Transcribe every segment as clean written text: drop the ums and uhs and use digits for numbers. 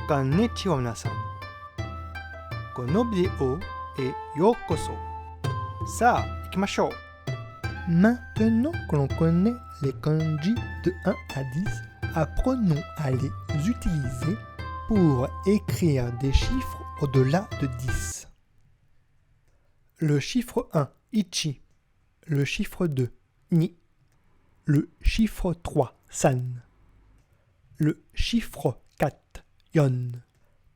Konnichiwa minasan. Kono vidéo est yokoso. Sa, ikimashou. Maintenant que l'on connaît les kanji de 1 à 10, apprenons à les utiliser pour écrire des chiffres au-delà de 10. Le chiffre 1, ichi. Le chiffre 2, ni. Le chiffre 3, san. Le chiffre 4, yon.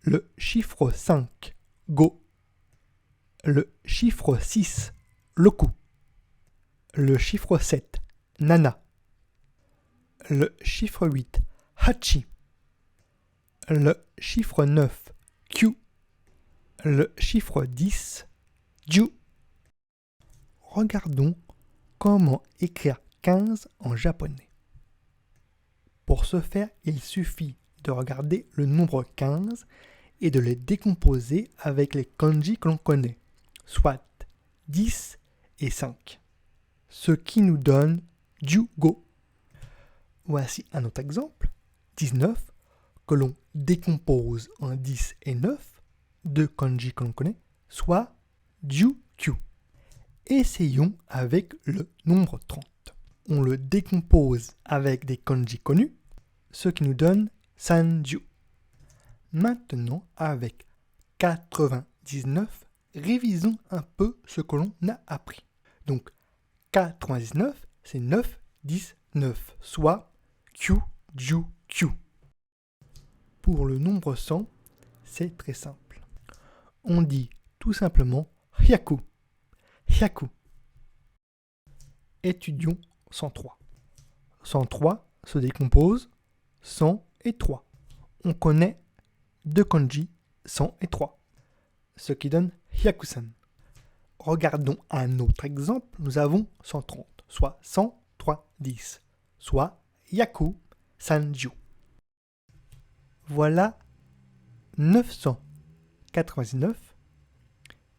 Le chiffre 5, go. Le chiffre 6, roku. Le chiffre 7, nana. Le chiffre 8, hachi. Le chiffre 9, kyu. Le chiffre 10, ju. Regardons comment écrire 15 en japonais. Pour ce faire, il suffit de regarder le nombre 15 et de les décomposer avec les kanji que l'on connaît, soit 10 et 5, ce qui nous donne Jugo. Voici un autre exemple, 19, que l'on décompose en 10 et 9, deux kanji que l'on connaît, soit Jukyu. Essayons avec le nombre 30. On le décompose avec des kanji connus, ce qui nous donne Sanju. Maintenant, avec 99, révisons un peu ce que l'on a appris. Donc, 99, c'est 9, 10, 9, soit Q, Ju, Q. Pour le nombre 100, c'est très simple. On dit tout simplement Hyaku. Hyaku. Étudions 103. 103 se décompose 100 et 3. On connaît deux kanji 100 et 3, ce qui donne Hyakusan. Regardons un autre exemple. Nous avons 130, soit 100, 3, 10, soit Yaku Sanju. Voilà 999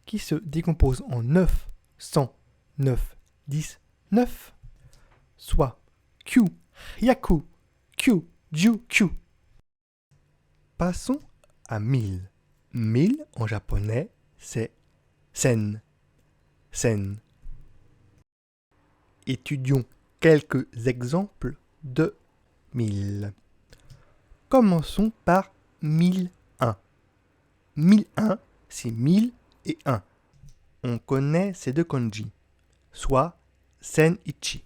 qui se décompose en 9, 100, 9, 10, 9, soit Q, Yaku, Q, Ju, Q. Passons à 1000. 1000 en japonais, c'est sen. Sen. Étudions quelques exemples de 1000. Commençons par 1001. 1001, c'est 1000 et 1. On connaît ces deux kanji, soit sen ichi.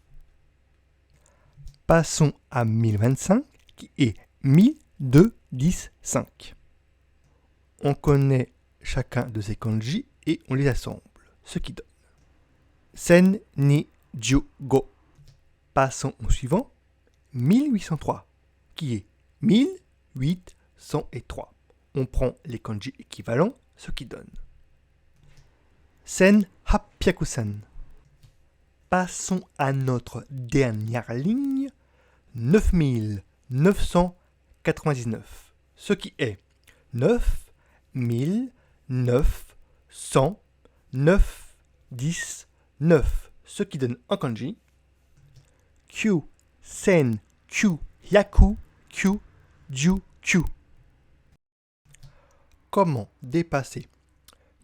Passons à 1025, qui est 1000, 2, 10, 5. On connaît chacun de ces kanji et on les assemble, ce qui donne Sen ni Ju Go. Passons au suivant, 1803, qui est 1000, 8, 100 et 3. On prend les kanji équivalents, ce qui donne Sen Hapyakusan. Passons à notre dernière ligne, 9999, ce qui est 9, 1000, 9, 100, 9, 10, 9, ce qui donne un kanji Q, Sen, Q, Yaku, Q, Ju, Q. Comment dépasser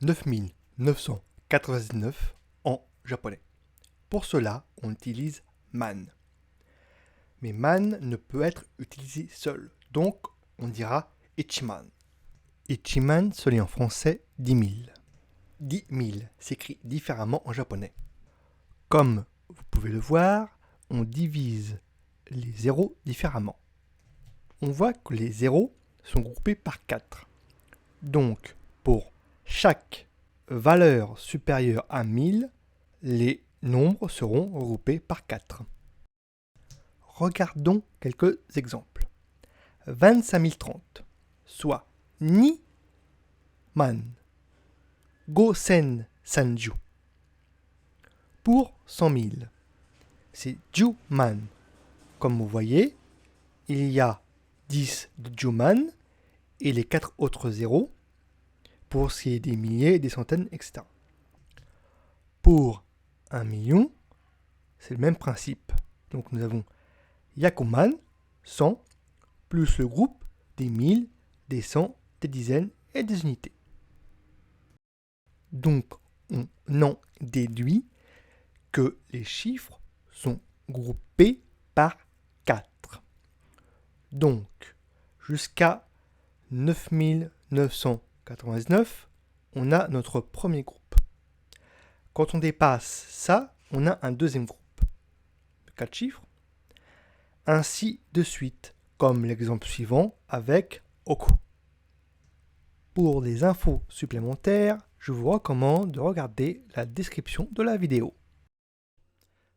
9999 en japonais? Pour cela, on utilise man. Mais man ne peut être utilisé seul, donc on dira ichiman. Ichiman se lit en français 10 000. 10 000 s'écrit différemment en japonais. Comme vous pouvez le voir, on divise les zéros différemment. On voit que les zéros sont groupés par 4. Donc, pour chaque valeur supérieure à 1000, les nombres seront regroupés par 4. Regardons quelques exemples. 25 030, soit ni man, gosen sanju. Pour 100 000, c'est juman. Comme vous voyez, il y a 10 de juman et les 4 autres zéros pour ce qui est des milliers, des centaines, etc. Pour 1 million, c'est le même principe. Donc nous avons Yakuman, 100, plus le groupe des 1000, des cents, des dizaines et des unités. Donc, on en déduit que les chiffres sont groupés par 4. Donc, jusqu'à 9999, on a notre premier groupe. Quand on dépasse ça, on a un deuxième groupe. 4 chiffres. Ainsi de suite, comme l'exemple suivant avec Oku. Pour des infos supplémentaires, je vous recommande de regarder la description de la vidéo.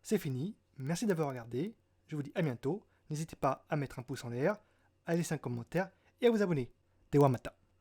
C'est fini, merci d'avoir regardé, je vous dis à bientôt, n'hésitez pas à mettre un pouce en l'air, à laisser un commentaire et à vous abonner. Dewa mata.